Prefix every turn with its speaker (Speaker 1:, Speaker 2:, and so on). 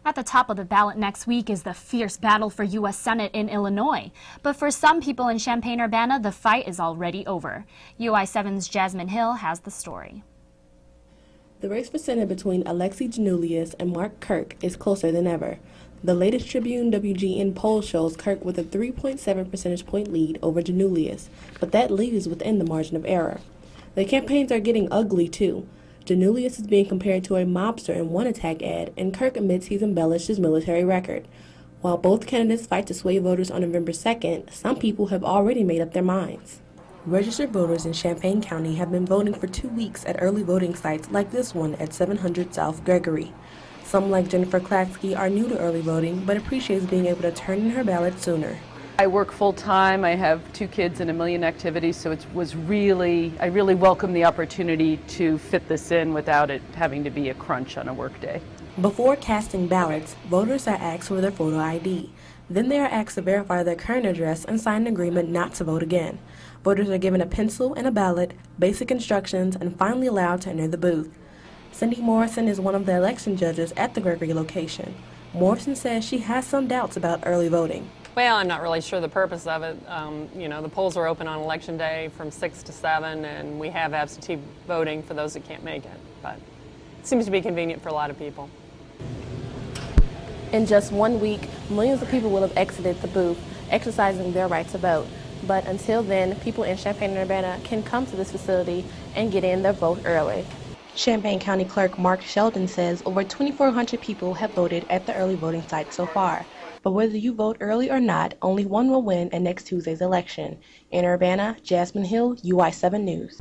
Speaker 1: At the top of the ballot next week is the fierce battle for U.S. Senate in Illinois. But for some people in Champaign-Urbana, the fight is already over. UI7's Jasmine Hill has the story.
Speaker 2: The race for Senate between Alexi Giannoulias and Mark Kirk is closer than ever. The latest Tribune WGN poll shows Kirk with a 3.7 percentage point lead over Giannoulias, but that lead is within the margin of error. The campaigns are getting ugly, too. Giannoulias is being compared to a mobster in one attack ad, and Kirk admits he's embellished his military record. While both candidates fight to sway voters on November 2nd, some people have already made up their minds. Registered voters in Champaign County have been voting for 2 weeks at early voting sites like this one at 700 South Gregory. Some, like Jennifer Klatsky, are new to early voting, but appreciates being able to turn in her ballot sooner.
Speaker 3: I work full-time. I have 2 kids and a million activities, so I really welcome the opportunity to fit this in without it having to be a crunch on a work day.
Speaker 2: Before casting ballots, voters are asked for their photo ID. Then they are asked to verify their current address and sign an agreement not to vote again. Voters are given a pencil and a ballot, basic instructions, and finally allowed to enter the booth. Cindy Morrison is one of the election judges at the Gregory location. Morrison says she has some doubts about early voting.
Speaker 4: Well, I'm not really sure the purpose of it. The polls are open on Election Day from 6 to 7, and we have absentee voting for those that can't make it. But it seems to be convenient for a lot of people.
Speaker 5: In just 1 week, millions of people will have exited the booth, exercising their right to vote. But until then, people in Champaign-Urbana can come to this facility and get in their vote early. Champaign County Clerk Mark Sheldon says over 2,400 people have voted at the early voting site so far. But whether you vote early or not, only one will win at next Tuesday's election. In Urbana, Jasmine Hill, UI7 News.